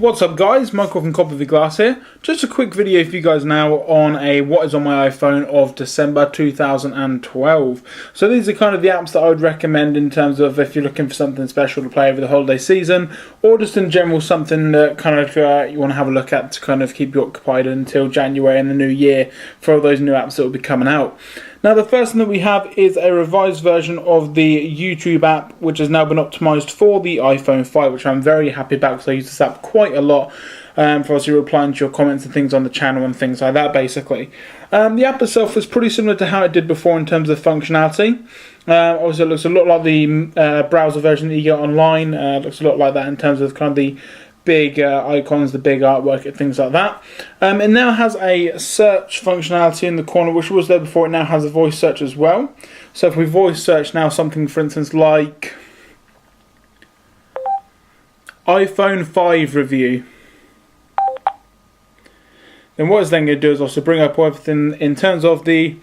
What's up guys, Michael from COD Glass here. Just a quick video for you guys now on a what is on my iPhone of December 2012. So these are kind of the apps that I would recommend in terms of if you're looking for something special to play over the holiday season, or just in general something that kind of you want to have a look at to kind of keep you occupied until January and the new year for all those new apps that will be coming out. Now the first thing that we have is a revised version of the YouTube app, which has now been optimised for the iPhone 5, which I'm very happy about because I use this app quite a lot for obviously replying to your comments and things on the channel and things like that basically. The app itself is pretty similar to how it did before in terms of functionality. Obviously it looks a lot like the browser version that you get online, it looks a lot like that in terms of kind of the big icons, the big artwork and things like that. It now has a search functionality in the corner, which was there before. It now has a voice search as well. So if we voice search now something, for instance, like iPhone 5 review, then what it's then going to do is also bring up everything in terms of the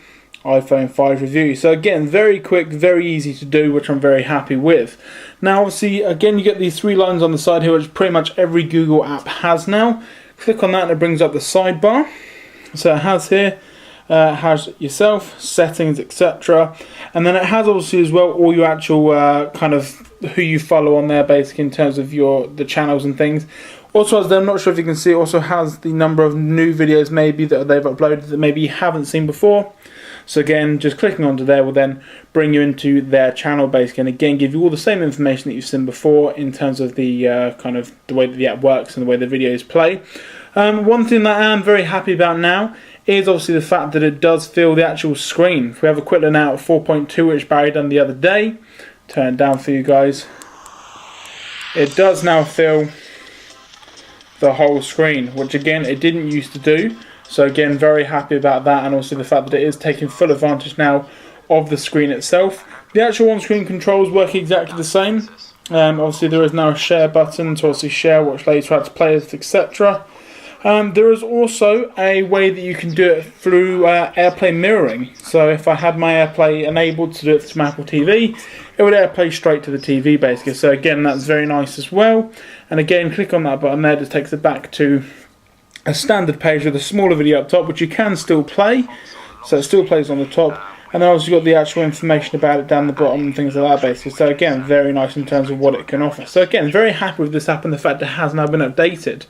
iPhone 5 review. So again, very quick, very easy to do, which I'm very happy with. Now obviously, again, you get these three lines on the side here, which pretty much every Google app has now. Click on that and it brings up the sidebar. So it has here, has yourself, settings, etc. And then it has obviously as well all your actual kind of who you follow on there, basically in terms of the channels and things. Also, as I'm not sure if you can see, it also has the number of new videos maybe that they've uploaded that maybe you haven't seen before. So again, just clicking onto there will then bring you into their channel basically, and again give you all the same information that you've seen before in terms of the kind of the way that the app works and the way the videos play. One thing that I am very happy about now is obviously the fact that it does fill the actual screen. If we have a quick look now at 4.2, which Barry done the other day, turn it down for you guys. It does now fill the whole screen, which again it didn't used to do. So again, very happy about that, and also the fact that it is taking full advantage now of the screen itself. The actual on-screen controls work exactly the same. Obviously there is now a share button to obviously share, watch later out to players, etc. There is also a way that you can do it through AirPlay mirroring. So if I had my AirPlay enabled to do it from Apple TV, it would AirPlay straight to the TV basically. So again, that's very nice as well. And again, click on that button there, it just takes it back to a standard page with a smaller video up top, which you can still play. So it still plays on the top. And then also got the actual information about it down the bottom and things like that basically. So again, very nice in terms of what it can offer. So again, very happy with this app and the fact that it has now been updated.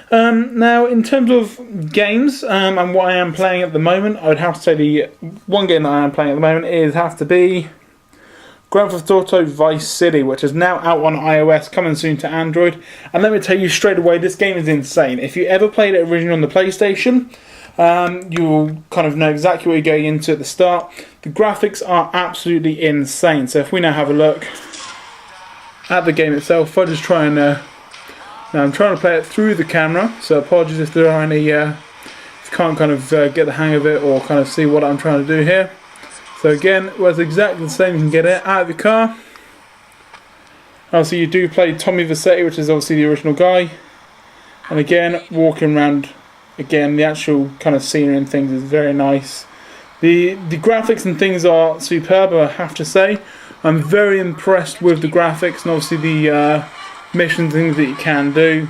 Now, in terms of games and what I am playing at the moment, I would have to say the one game that I am playing at the moment has to be Grand Theft Auto Vice City, which is now out on iOS, coming soon to Android. And let me tell you straight away, this game is insane. If you ever played it originally on the PlayStation, you'll kind of know exactly what you're going into at the start. The graphics are absolutely insane. So if we now have a look at the game itself, I'll just try and now I'm trying to play it through the camera, so apologies if there are any if you can't kind of get the hang of it or kind of see what I'm trying to do here. So again, well, it's exactly the same. You can get it out of the car. Obviously you do play Tommy Vercetti, which is obviously the original guy. And again, walking around, again, the actual kind of scenery and things is very nice. The graphics and things are superb, I have to say. I'm very impressed with the graphics and obviously the mission things that you can do.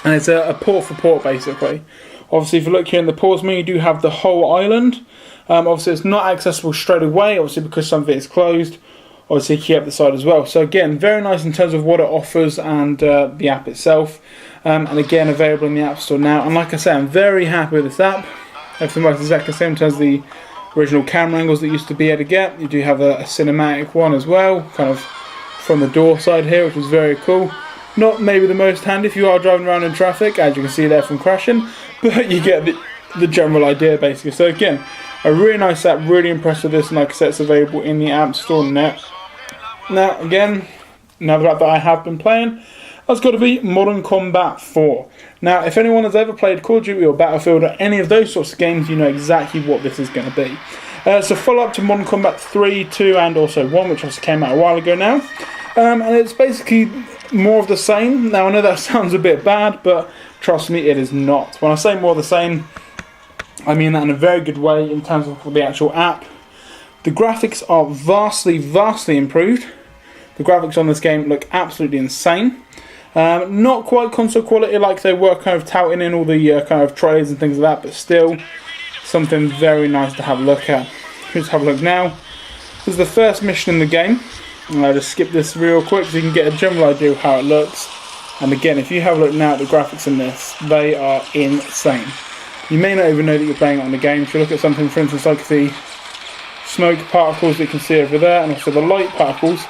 And it's a port for port basically. Obviously if you look here in the pause menu, you do have the whole island. Obviously it's not accessible straight away, obviously because some of it is closed. Obviously key up the side as well. So again, very nice in terms of what it offers and the app itself. And again, available in the App Store now. And like I say, I'm very happy with this app. Everything works exactly the same in terms of the original camera angles that you used to be able to get. You do have a cinematic one as well, kind of from the door side here, which is very cool. Not maybe the most handy if you are driving around in traffic, as you can see there from crashing, but you get the general idea basically. So again, a really nice app, really impressed with this, and like I said, it's available in the App Store now. Now again, another app that I have been playing has got to be Modern Combat 4. Now if anyone has ever played Call of Duty or Battlefield or any of those sorts of games, you know exactly what this is going to be. It's a follow-up to Modern Combat 3, 2 and also 1, which also came out a while ago now. And it's basically more of the same. Now I know that sounds a bit bad, but trust me, it is not. When I say more of the same, I mean that in a very good way in terms of the actual app. The graphics are vastly improved. The graphics on this game look absolutely insane. Not quite console quality like they were kind of touting in all the kind of trailers and things like that, but still something very nice to have a look at. Let's have a look now. This is the first mission in the game. I'll just skip this real quick so you can get a general idea of how it looks. And again, if you have a look now at the graphics in this, they are insane. You may not even know that you're playing it on the game. If you look at something, for instance, like the smoke particles that you can see over there, and also the light particles,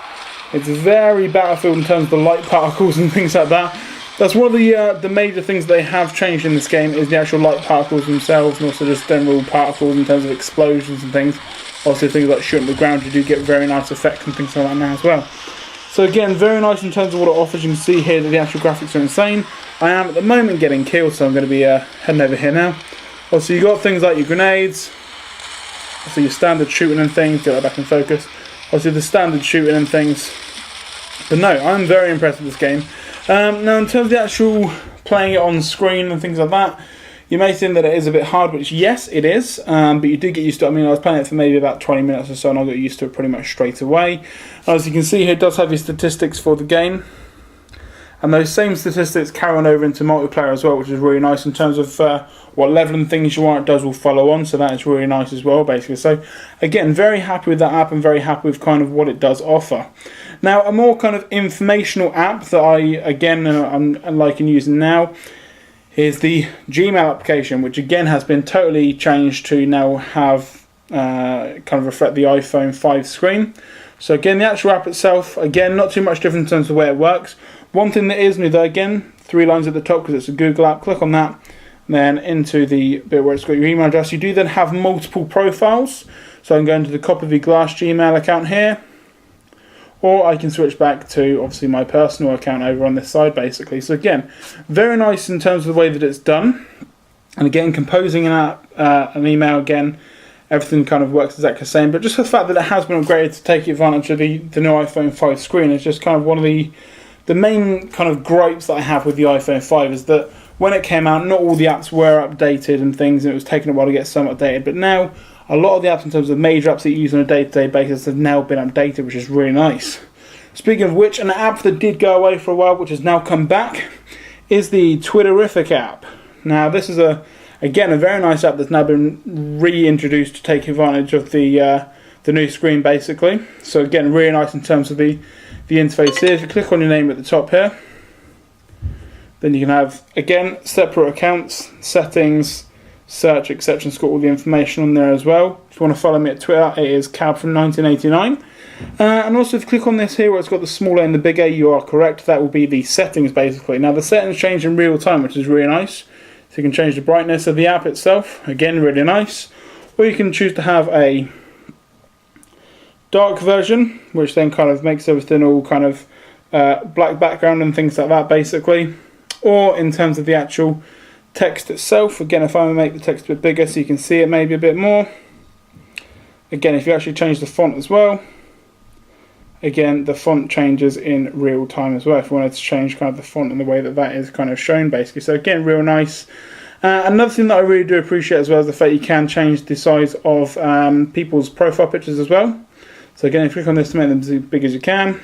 it's very Battlefield in terms of the light particles and things like that. That's one of the major things they have changed in this game, is the actual light particles themselves, and also just general particles in terms of explosions and things. Also things like shooting the ground, you do get very nice effects and things like that now as well. So again, very nice in terms of what it offers. You can see here that the actual graphics are insane. I am at the moment getting killed, so I'm going to be heading over here now. Also, you've got things like your grenades, also your standard shooting and things. Get that back in focus. Also the standard shooting and things. But no, I'm very impressed with this game. Now in terms of the actual playing it on screen and things like that, you may think that it is a bit hard, which yes, it is, but you do get used to it. I mean, I was playing it for maybe about 20 minutes or so, and I got used to it pretty much straight away. As you can see here, it does have your statistics for the game, and those same statistics carry on over into multiplayer as well, which is really nice in terms of what level and things you are. It does will follow on, so that is really nice as well, basically. So again, very happy with that app, and very happy with kind of what it does offer. Now, a more kind of informational app that I, again, I'm liking using now, is the Gmail application, which again has been totally changed to now have kind of reflect the iPhone 5 screen. So again, the actual app itself, again, not too much different in terms of the way it works. One thing that is new though, again, 3 lines at the top because it's a Google app. Click on that, and then into the bit where it's got your email address. You do then have multiple profiles. So I can go into the Copy of Glass Gmail account here, or I can switch back to obviously my personal account over on this side basically. So again, very nice in terms of the way that it's done. And again, composing an email, again, everything kind of works exactly the same. But just the fact that it has been upgraded to take advantage of the new iPhone 5 screen is just kind of one of the main kind of gripes that I have with the iPhone 5, is that when it came out, not all the apps were updated and things, and it was taking a while to get some updated. But now, a lot of the apps in terms of major apps that you use on a day-to-day basis have now been updated, which is really nice. Speaking of which, an app that did go away for a while, which has now come back, is the Twitterific app. Now, this is again a very nice app that's now been reintroduced to take advantage of the new screen, basically. So again, really nice in terms of the interface here. If you click on your name at the top here, then you can have, again, separate accounts, settings, search, etc. It's got all the information on there as well. If you want to follow me at Twitter, it is Cab from 1989. And also if you click on this here where it's got the small A and the big A, you are correct. That will be the settings basically. Now the settings change in real time, which is really nice. So you can change the brightness of the app itself. Again, really nice. Or you can choose to have a dark version, which then kind of makes everything all kind of black background and things like that basically. Or in terms of the actual text itself, again, if I make the text a bit bigger so you can see it maybe a bit more. Again, if you actually change the font as well, again, the font changes in real time as well, if you wanted to change kind of the font and the way that that is kind of shown basically. So again, real nice. Another thing that I really do appreciate as well is the fact you can change the size of people's profile pictures as well. So again, if you click on this to make them as big as you can,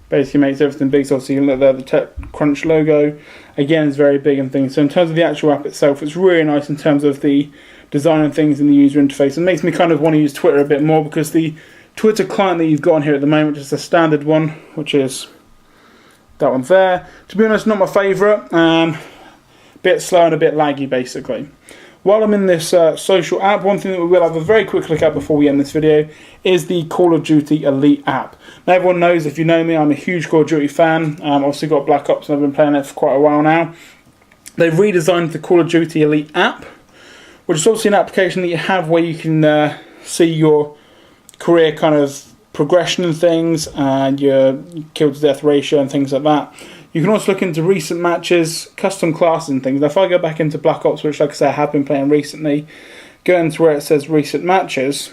basically makes everything big. So obviously you can look there, the TechCrunch logo, again, is very big and things. So in terms of the actual app itself, it's really nice in terms of the design and things in the user interface. It makes me kind of want to use Twitter a bit more, because the Twitter client that you've got on here at the moment is the standard one, which is that one there. To be honest, not my favourite. Bit slow and a bit laggy basically. While I'm in this social app, one thing that we will have a very quick look at before we end this video is the Call of Duty Elite app. Now everyone knows, if you know me, I'm a huge Call of Duty fan. I've also got Black Ops and I've been playing it for quite a while now. They've redesigned the Call of Duty Elite app, which is obviously an application that you have where you can see your career kind of progression and things, and your kill to death ratio and things like that. You can also look into recent matches, custom classes and things. Now if I go back into Black Ops, which like I say I have been playing recently, go into where it says recent matches,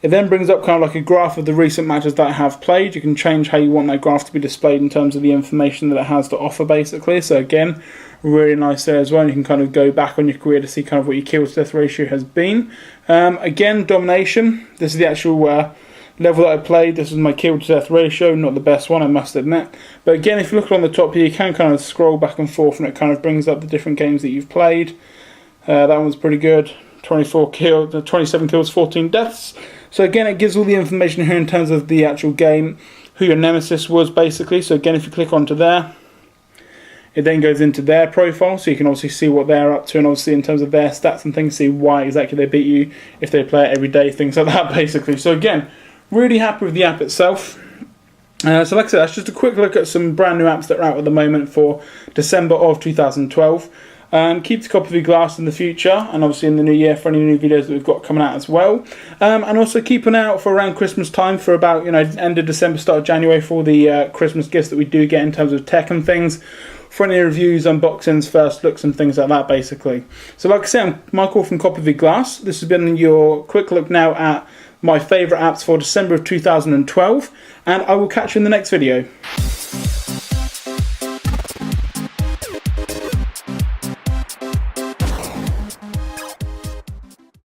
it then brings up kind of like a graph of the recent matches that I have played. You can change how you want that graph to be displayed in terms of the information that it has to offer basically. So again, really nice there as well. And you can kind of go back on your career to see kind of what your kill to death ratio has been. Again, domination. This is the actual level that I played. This is my kill to death ratio, not the best one, I must admit. But again, if you look on the top here, you can kind of scroll back and forth, and it kind of brings up the different games that you've played. That one's pretty good. 24 kills, 27 kills, 14 deaths. So again, it gives all the information here in terms of the actual game, who your nemesis was basically. So again, if you click onto there, it then goes into their profile, so you can obviously see what they're up to, and obviously in terms of their stats and things, see why exactly they beat you, if they play it every day, things like that basically. So again, really happy with the app itself. So like I said, that's just a quick look at some brand new apps that are out at the moment for December of 2012. Keep the copy of your glass in the future, and obviously in the new year for any new videos that we've got coming out as well. And also keep an eye out for around Christmas time, for about, you know, end of December, start of January, for the Christmas gifts that we do get in terms of tech and things. For any reviews, unboxings, first looks and things like that basically. So like I said, I'm Michael from Copy of Your Glass. This has been your quick look now at my favourite apps for December of 2012, and I will catch you in the next video.